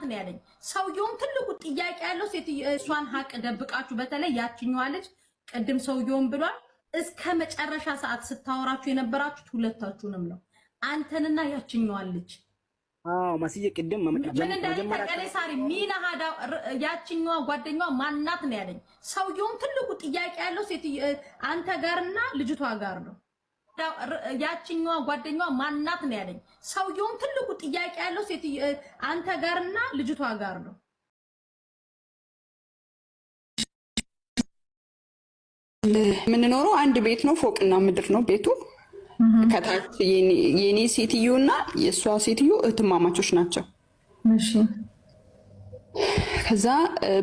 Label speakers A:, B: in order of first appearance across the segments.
A: ነው ያለኝ። ሰውየውም ትልቁ ጥያቄ ያለው እሷን ሀቅ ደብቃችሁ በተለይ ያችኛዋ ልጅ ቅድም ሰውየውም ብሏል እስከ መጨረሻ ሰዓት ስታወራችሁ የነበራችሁት ሁለታችሁንም ነው አንተንና ያችኛዋ ልጅ
B: ማስዬ ቅድም
A: መጀመሪያ ሳሪ ሚና ሀዳ ያችኛዋ ጓደኛዋ ማናት ነው ያለኝ። ሰውየውም ትልቁ ጥያቄ ያለው አንተ ጋርና ልጅቷ ጋር ነው። ያችኛዋ ጓደኛዋ ማናት ነው ያለኝ። ሰውየውም ትልቁ ጥያቄ ያለው አንተ ጋርና ልጅቷ ጋር ነው።
C: የምንኖረው አንድ ቤት ነው፣ ፎቅና ምድር ነው ቤቱ። ከታች የኔ ሴትዮና የሷ ሴትዮ እህትማማቾች ናቸው።
A: እሺ
C: ከዛ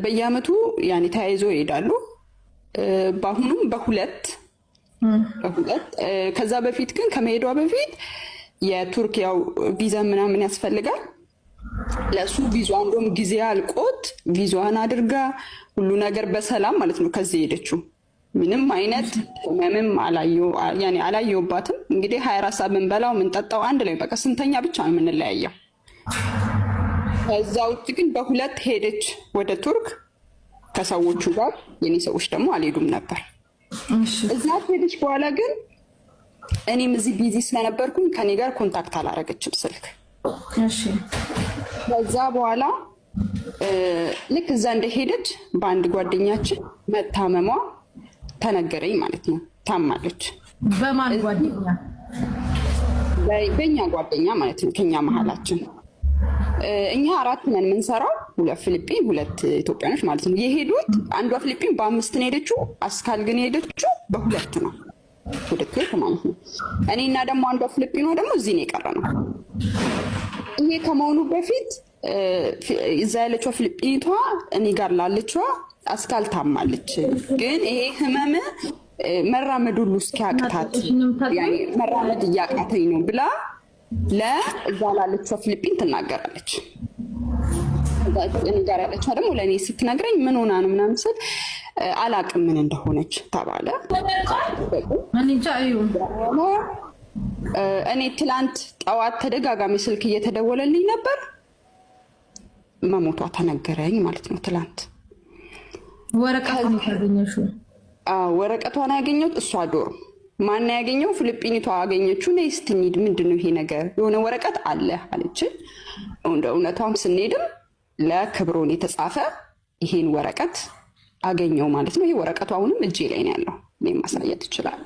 C: በየአመቱ ያኔ ተያይዘው ይሄዳሉ። በአሁኑም በሁለት ከዛ በፊት ግን ከመሄዷ በፊት የቱርክ ያው ቪዛ ምናምን ያስፈልጋል። ለሱ ቪዛው እንደውም ጊዜ አልቆት ቪዛዋን አድርጋ ሁሉ ነገር በሰላም ማለት ነው ከዚህ ሄደችው። ምንም አይነት ህመምም አላየሁባትም። እንግዲህ 24 ሰዓት ምንበላው ምንጠጣው አንድ ላይ በቃ ስንተኛ ብቻ ነው የምንለያየው። ከዛ ውጭ ግን በሁለት ሄደች ወደ ቱርክ ከሰዎቹ ጋር። የኔ ሰዎች ደግሞ አልሄዱም ነበር። እዛ ሄደች በኋላ ግን እኔም እዚህ ቢዚ ስለነበርኩኝ ከኔ ጋር ኮንታክት አላረገችም ስልክ።
A: እሺ
C: ከዛ በኋላ ልክ እዛ እንደሄደች በአንድ ጓደኛችን መታመሟ ተነገረኝ ማለት ነው። ታማለች።
A: በማን ጓደኛ?
C: በእኛ ጓደኛ ማለት ነው። ከኛ መሀላችን እኛ 4 ነን የምንሰራው፣ 2 ፊሊፒን 2 ኢትዮጵያኖች ማለት ነው። የሄዱት አንዷ ፊሊፒን በ5 ነው የሄደችው። አስካል ግን የሄደችው በ2 ነው ወደ ቱርክ ማለት ነው። እኔና ደግሞ አንዷ ፊሊፒኗ ደግሞ እዚህ ነው የቀረነው። ይሄ ከመሆኑ በፊት እዛ ያለችው ፊሊፒኒቷ እኔ ጋር ላለችዋ አስካል ታማለች። ግን ይሄ ህመም መራመድ ሁሉ እስኪያቅታት መራመድ እያቃተኝ ነው ብላ ለዛ ላለችው ፊሊፒን ትናገራለች። እኔ ጋር ያለችዋ ደግሞ ለእኔ ስትነግረኝ ምን ሆና ነው ምናምን ስል አላቅም ምን እንደሆነች ተባለ። እኔ ትላንት ጠዋት ተደጋጋሚ ስልክ እየተደወለልኝ ነበር። መሞቷ ተነገረኝ ማለት ነው ትላንት።
A: ወረቀቷን ያገኘሽው?
C: ወረቀቷን ያገኘሁት እሷ ዶር። ማን ያገኘው? ፊሊፒኒቷ አገኘችው። ነይ እስቲ እንሂድ፣ ምንድነው ይሄ ነገር? የሆነ ወረቀት አለ አለች። እንደ እውነቷም ስንሄድም ለክብሮን የተጻፈ ይሄን ወረቀት አገኘው ማለት ነው። ይሄ ወረቀቱ አሁንም እጄ ላይ ነው ያለው። እኔ ማሳየት ይችላል።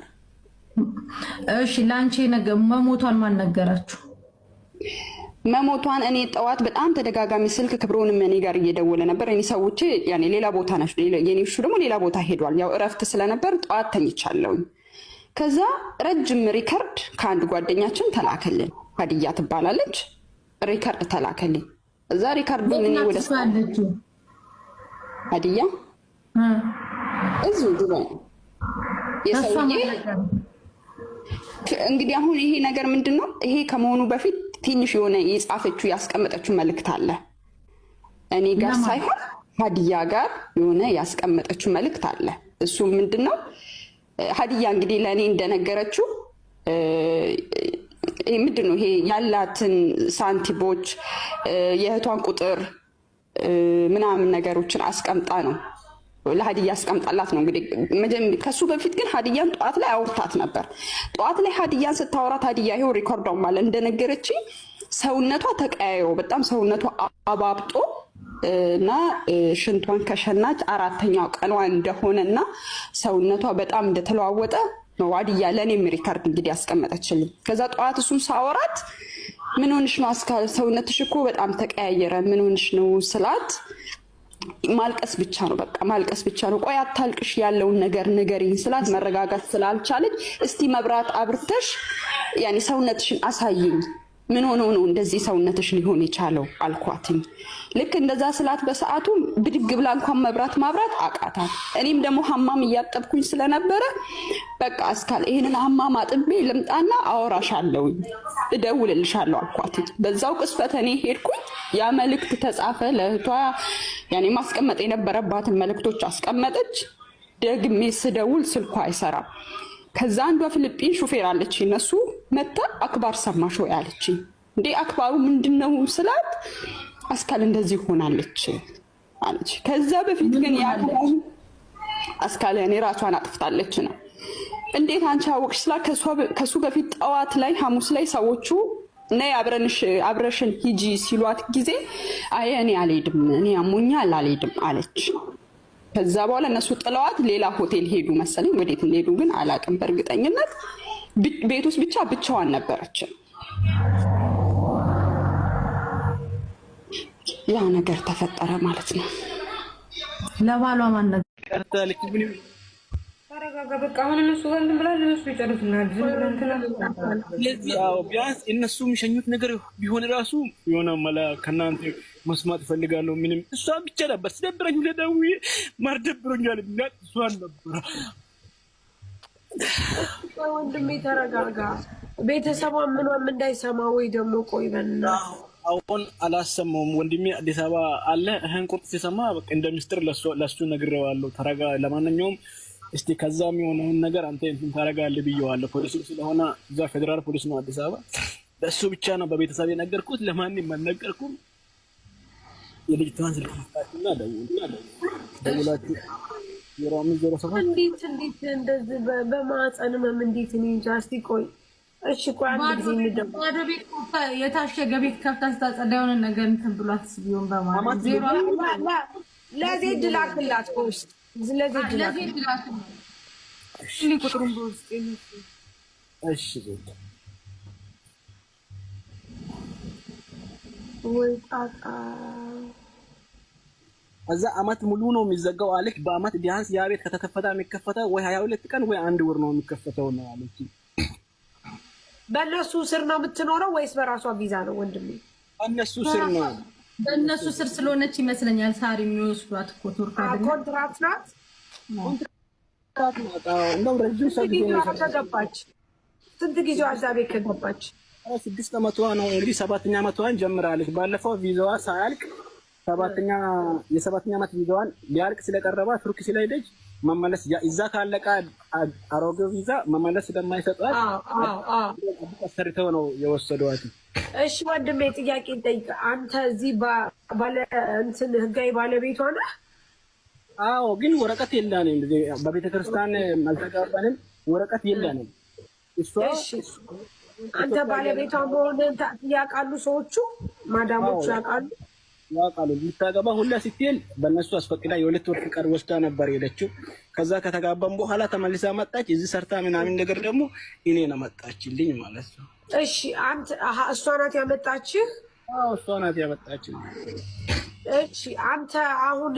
A: እሺ ላንቺ ነገር መሞቷን ማን ነገራችሁ?
C: መሞቷን እኔ ጠዋት በጣም ተደጋጋሚ ስልክ ክብሮንም እኔ ጋር እየደወለ ነበር። እኔ ሰዎች ያኔ ሌላ ቦታ ናቸው፣ የኔ እሱ ደግሞ ሌላ ቦታ ሄዷል። ያው እረፍት ስለነበር ጠዋት ተኝቻለሁ። ከዛ ረጅም ሪከርድ ከአንድ ጓደኛችን ተላከልን፣ ሀዲያ ትባላለች። ሪከርድ ተላከልኝ። እዛ ሪከርድ ምን ወደ ሀዲያ እዚሁ ዱባይ የሰውዬ እንግዲህ አሁን ይሄ ነገር ምንድነው? ይሄ ከመሆኑ በፊት ትንሽ የሆነ የጻፈችው ያስቀመጠችው መልእክት አለ። እኔ ጋር ሳይሆን ሀዲያ ጋር የሆነ ያስቀመጠችው መልእክት አለ። እሱ ምንድነው? ሀዲያ እንግዲህ ለእኔ እንደነገረችው ምንድነው ይሄ ያላትን ሳንቲቦች የእህቷን ቁጥር ምናምን ነገሮችን አስቀምጣ ነው ለሀዲያ አስቀምጣላት ነው። እንግዲህ ከሱ በፊት ግን ሀዲያን ጠዋት ላይ አውርታት ነበር። ጠዋት ላይ ሀዲያን ስታወራት ሀዲያ ይሄው ሪኮርዳው ማለት እንደነገረችኝ ሰውነቷ ተቀያይሮ በጣም ሰውነቷ አባብጦ እና ሽንቷን ከሸናች 4ኛው ቀኗ እንደሆነና ሰውነቷ በጣም እንደተለዋወጠ ነው ሀዲያ ለእኔም ሪከርድ እንግዲህ ያስቀመጠችልኝ። ከዛ ጠዋት እሱን ሳወራት ምን ሆንሽ ነው አስካል ሰውነትሽ እኮ በጣም ተቀያየረ ምን ሆንሽ ነው ስላት ማልቀስ ብቻ ነው በቃ ማልቀስ ብቻ ነው። ቆይ አታልቅሽ ያለውን ነገር ንገሪኝ ስላት መረጋጋት ስላልቻለች እስቲ መብራት አብርተሽ ያኔ ሰውነትሽን አሳይኝ ምን ሆኖ ነው እንደዚህ ሰውነትሽ ሊሆን የቻለው አልኳትኝ። ልክ እንደዛ ስላት በሰዓቱ ብድግ ብላ እንኳን መብራት ማብራት አቃታት። እኔም ደግሞ ሐማም እያጠብኩኝ ስለነበረ በቃ አስካል ይሄንን ሐማም አጥቤ ልምጣና አወራሻለሁ እደውልልሻለሁ አልኳትኝ። በዛው ቅስፈት እኔ ሄድኩኝ። ያ መልእክት ተጻፈ ለእህቷ ያኔ ማስቀመጥ የነበረባትን መልእክቶች አስቀመጠች። ደግሜ ስደውል ስልኳ አይሰራም። ከዛ አንዷ ፊሊፒን ሹፌር አለች እነሱ መጣ አክባር ሰማሽ ወይ አለች። እንዴ አክባሩ ምንድነው ስላት አስካል እንደዚህ ሆናለች አለች። ከዛ በፊት ግን ያለው አስካል እኔ ራሷን አጥፍታለች ነው። እንዴት አንቺ አወቅሽ ስላ ከሱ በፊት ጠዋት ላይ ሐሙስ ላይ ሰዎቹ ነይ አብረሽን ሂጂ ሲሏት ጊዜ አይ እኔ አልሄድም፣ እኔ አሞኛል አልሄድም አለች። ከዛ በኋላ እነሱ ጥለዋት ሌላ ሆቴል ሄዱ መሰለኝ። ወዴት ሄዱ ግን አላውቅም በእርግጠኝነት። ቤት ውስጥ ብቻ ብቻዋን ነበረች። ያ ነገር ተፈጠረ ማለት ነው።
A: ለባሏ ማን ነገር
D: ቀርታለች። ምን
E: ተረጋጋ በቃ። አሁን እነሱ ጋር እንትን ብላ እነሱ ይጨርሱናል። ዝም ብለን እንትን
D: ያው ቢያንስ እነሱ የሚሸኙት ነገር ቢሆን ራሱ የሆነ መላ ከእናንተ መስማት እፈልጋለሁ። ምንም እሷ ብቻ ነበር ስደብረኝ ለደውዬ ማርደብሮኛል ብላት እሷን ነበር።
E: ወንድሜ ተረጋጋ። ቤተሰቧ ምንም እንዳይሰማ ወይ ደግሞ ቆይ በና
D: አሁን አላሰማውም። ወንድሜ አዲስ አበባ አለ። እህን ቁርጥ ሲሰማ በቃ እንደ ሚስጥር ለሱ ነግሬዋለሁ። ተረጋ ለማንኛውም እስቲ ከዛም የሆነውን ነገር አንተ እንትን ታረጋለህ ብዬዋለሁ። ፖሊስ ስለሆነ እዛ ፌደራል ፖሊስ ነው አዲስ አበባ። ለሱ ብቻ ነው በቤተሰብ የነገርኩት፣ ለማንም አልነገርኩም። የልጅቷን ስልክ መስጣትና ደውላችሁ የራሙ ዘሮ ሰፋ
E: እንዴት እንደዚህ በማህፀን ህመም እንዴት እኔ እንጃ። እስቲ ቆይ እሺ ቆይ አንድ ጊዜ እንደው
A: ወደ ቤት የታሸገ ቤት ከፍታ ስታጸዳ የሆነ ነገር እንትን ብሏት ቢሆን በማለት ዜሮ
E: ለዜድ ላክላት ፖስት ለዜድ ላክላት። እሺ ቁጥሩን በውስጥ
D: እሺ ቤት
E: ወይ ጣጣ
D: እዛ አመት ሙሉ ነው የሚዘጋው አለች። በአመት ቢያንስ ያ ቤት ከተከፈተ የሚከፈተው ወይ 22 ቀን ወይ 1 ወር ነው የሚከፈተው ነው አለች።
E: በእነሱ ስር ነው የምትኖረው ወይስ በራሷ ቪዛ ነው ወንድሜ?
D: በእነሱ ስር ነው።
A: በእነሱ ስር ስለሆነች ይመስለኛል ሳሪ የሚወስዷት እኮ ቱርክ አይደል?
E: ኮንትራት ናት።
D: እንደው ረጅም ሰው
E: ከገባች ስንት ጊዜዋ እዛ ቤት ከገባች?
D: 6 ዓመቷ ነው እንግዲህ 7ኛ ዓመቷን ጀምራለች። ባለፈው ቪዛዋ ሳያልቅ የ7ኛ ዓመት ቪዛዋን ሊያልቅ ስለቀረባ ቱርክ ስለሄደች መመለስ እዛ ካለቀ አሮጌ ቪዛ መመለስ ስለማይሰጣት አሰርተው ነው የወሰዷት።
E: እሺ ወንድሜ ጥያቄ ጠይቅ። አንተ እዚህ ባለ እንትን ህጋዊ ባለቤቷ ነህ?
D: አዎ፣ ግን ወረቀት የለንም። በቤተ ክርስቲያን አልተጋባንም፣ ወረቀት የለንም። እሷ
E: አንተ ባለቤቷ መሆንህን ያውቃሉ ሰዎቹ? ማዳሞቹ ያውቃሉ?
D: ያውቃሉ። ልታገባ ሁላ ስትል በእነሱ አስፈቅዳ የ2 ወር ፍቃድ ወስዳ ነበር ሄደችው። ከዛ ከተጋባም በኋላ ተመልሳ መጣች። እዚህ ሰርታ ምናምን ነገር ደግሞ እኔ ነው መጣችልኝ ማለት ነው።
E: እሺ አንተ እሷ ናት ያመጣችህ?
D: አዎ እሷ ናት ያመጣችኝ።
E: እሺ አንተ አሁን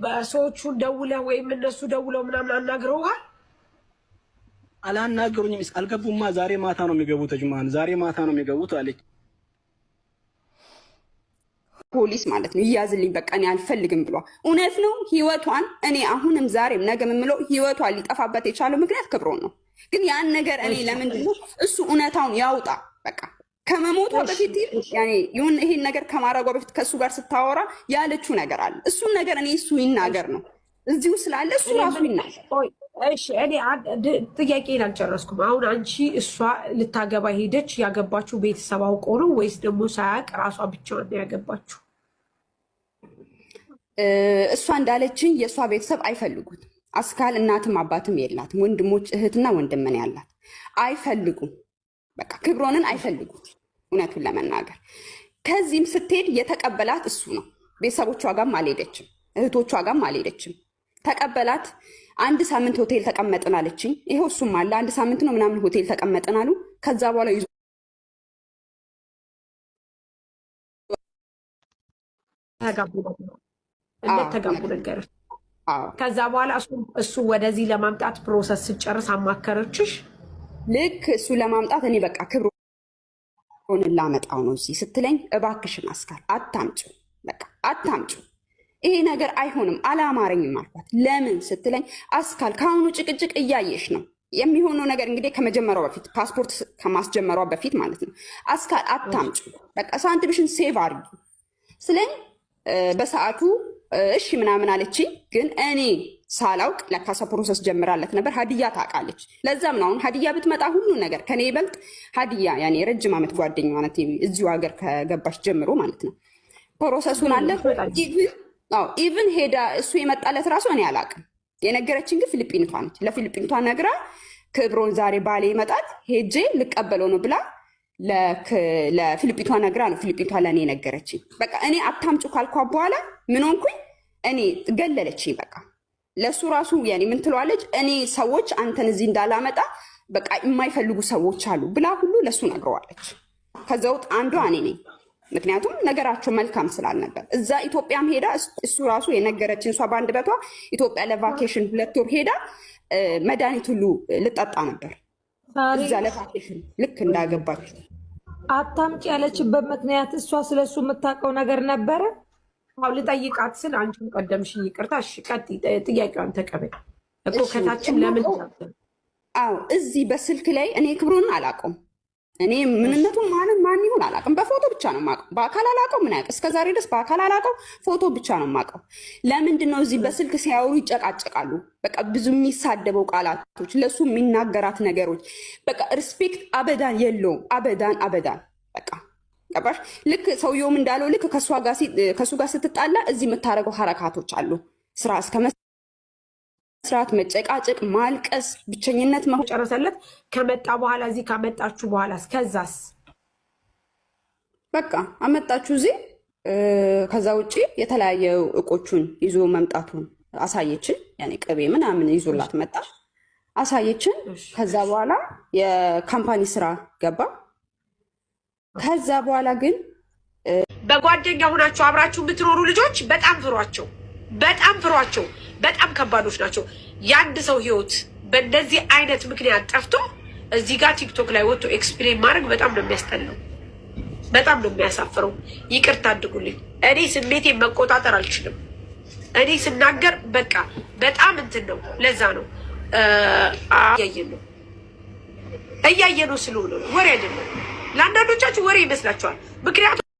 E: በሰዎቹን ደውለህ ወይም እነሱ ደውለው ምናምን አናግረውሃል?
D: አላናገሩኝም። አልገቡማ። ዛሬ ማታ ነው የሚገቡት። ጅማን ዛሬ ማታ ነው የሚገቡት አለች።
C: ፖሊስ ማለት ነው ይያዝልኝ በቃ እኔ አልፈልግም ብሏል። እውነት ነው ህይወቷን እኔ አሁንም ዛሬም ነገ የምለው ህይወቷን ሊጠፋበት የቻለው ምክንያት ክብሮን ነው። ግን ያን ነገር እኔ ለምንድን ነው እሱ እውነታውን ያውጣ። በቃ ከመሞቷ በፊት ያኔ ይሄን ነገር ከማድረጓ በፊት ከእሱ ጋር ስታወራ ያለችው ነገር አለ። እሱን ነገር እኔ እሱ ይናገር ነው እዚሁ ስላለ እሱ ራሱ ይናገር።
E: እሺ እኔ ጥያቄን አልጨረስኩም። አሁን አንቺ እሷ ልታገባ ሄደች፣ ያገባችሁ ቤተሰብ አውቆ ነው ወይስ ደግሞ ሳያውቅ ራሷ ብቻዋን ነው ያገባችሁ?
C: እሷ እንዳለችኝ የእሷ ቤተሰብ አይፈልጉትም። አስካል እናትም አባትም የላትም። ወንድሞች እህትና ወንድምን ያላት አይፈልጉም። በቃ ክብሮንን አይፈልጉት እውነቱን ለመናገር። ከዚህም ስትሄድ የተቀበላት እሱ ነው። ቤተሰቦቿ ጋርም አልሄደችም፣ እህቶቿ ጋርም አልሄደችም። ተቀበላት። 1 ሳምንት ሆቴል ተቀመጥን አለችኝ። ይሄው እሱም አለ 1 ሳምንት ነው ምናምን ሆቴል ተቀመጥን አሉ። ከዛ በኋላ ይዞ
E: እንደተጋቡ ነገር። ከዛ በኋላ እሱ ወደዚህ ለማምጣት ፕሮሰስ ስጨርስ አማከረችሽ?
C: ልክ እሱ ለማምጣት እኔ በቃ ክብሮንን ላመጣው ነው እዚህ ስትለኝ፣ እባክሽን አስካል አታምጪው፣ በቃ አታምጪው፣ ይሄ ነገር አይሆንም፣ አላማረኝም አልኳት። ለምን ስትለኝ፣ አስካል ከአሁኑ ጭቅጭቅ እያየሽ ነው የሚሆነው ነገር እንግዲህ ከመጀመሪያው በፊት ፓስፖርት ከማስጀመሯ በፊት ማለት ነው። አስካል አታምጪው፣ በቃ ሳንቲምሽን ሴቭ አድርጊ ስለኝ በሰዓቱ እሺ ምናምን አለችኝ። ግን እኔ ሳላውቅ ለካሳ ፕሮሰስ ጀምራለት ነበር። ሀዲያ ታውቃለች። ለዛም ነው አሁን ሀዲያ ብትመጣ ሁሉ ነገር ከኔ ይበልጥ ሀዲያ ያኔ ረጅም ዓመት ጓደኛዋ ናት፣ እዚሁ ሀገር ከገባች ጀምሮ ማለት ነው። ፕሮሰሱን አለ። ኢቭን ሄዳ እሱ የመጣለት ራሱ እኔ አላውቅም። የነገረችን ግን ፊሊፒኒቷ ነች። ለፊሊፒኒቷ ነግራ ክብሮን ዛሬ ባሌ ይመጣል ሄጄ ልቀበለው ነው ብላ ለፊሊፒኒቷ ነግራ ነው ፊሊፒኒቷ ለእኔ ነገረችኝ። በቃ እኔ አታምጩ ካልኳ በኋላ ምን ሆንኩኝ? እኔ ገለለችኝ። በቃ ለእሱ ራሱ ያኔ ምን ትለዋለች? እኔ ሰዎች አንተን እዚህ እንዳላመጣ በቃ የማይፈልጉ ሰዎች አሉ ብላ ሁሉ ለእሱ ነግረዋለች። ከዛ ውጥ አንዷ እኔ ነኝ። ምክንያቱም ነገራቸው መልካም ስላልነበር እዛ ኢትዮጵያም ሄዳ እሱ ራሱ የነገረችን እሷ በአንድ በቷ ኢትዮጵያ ለቫኬሽን 2 ወር ሄዳ መድኃኒት ሁሉ ልጠጣ ነበር እዛ ለቫኬሽን ልክ እንዳገባችው።
E: አታምጪ ያለችበት ምክንያት እሷ ስለሱ የምታውቀው ነገር ነበረ። አሁን ልጠይቃት ስል አንቺም ቀደምሽኝ። ይቅርታ። እሺ ቀጥይ፣ ጥያቄዋን ተቀበል እኮ ከታችም ለምን
C: አዎ እዚህ በስልክ ላይ እኔ ክብሩን አላውቀውም። እኔ ምንነቱን ማን ይሁን አላውቅም። በፎቶ ብቻ ነው የማውቀው። በአካል አላውቀው። ምን ያውቅ እስከዛሬ ድረስ በአካል አላውቀው። ፎቶ ብቻ ነው የማውቀው። ለምንድን ነው እዚህ በስልክ ሲያወሩ ይጨቃጨቃሉ? በቃ ብዙ የሚሳደበው ቃላቶች፣ ለሱ የሚናገራት ነገሮች በቃ ሪስፔክት አበዳን የለውም። አበዳን በቃ ገባሽ? ልክ ሰውየውም እንዳለው ልክ ከሱ ጋር ስትጣላ እዚህ የምታደርገው ሀረካቶች አሉ። ስራ እስከ መስራት፣ መጨቃጨቅ፣ ማልቀስ፣ ብቸኝነት
E: ጨረሰለት። ከመጣ በኋላ እዚህ ካመጣችሁ በኋላ እስከዛስ
C: በቃ አመጣችሁ እዚህ። ከዛ ውጭ የተለያየ እቆቹን ይዞ መምጣቱን አሳየችን። ያኔ ቅቤ ምናምን ይዞላት መጣ አሳየችን። ከዛ በኋላ የካምፓኒ ስራ ገባ። ከዛ በኋላ ግን
E: በጓደኛ ሆናችሁ አብራችሁ የምትኖሩ ልጆች በጣም ፍሯቸው፣ በጣም ከባዶች ናቸው። የአንድ ሰው ህይወት በእንደዚህ አይነት ምክንያት ጠፍቶ እዚህ ጋር ቲክቶክ ላይ ወጥቶ ኤክስፕሌን ማድረግ በጣም ነው የሚያስጠላው፣ በጣም ነው የሚያሳፍረው። ይቅርታ አድርጉልኝ። እኔ ስሜቴን መቆጣጠር አልችልም። እኔ ስናገር በቃ በጣም እንትን ነው። ለዛ ነው እያየን ነው ስለሆነ ወሬ አይደለም። ለአንዳንዶቻችሁ ወሬ ይመስላችኋል። ምክንያቱም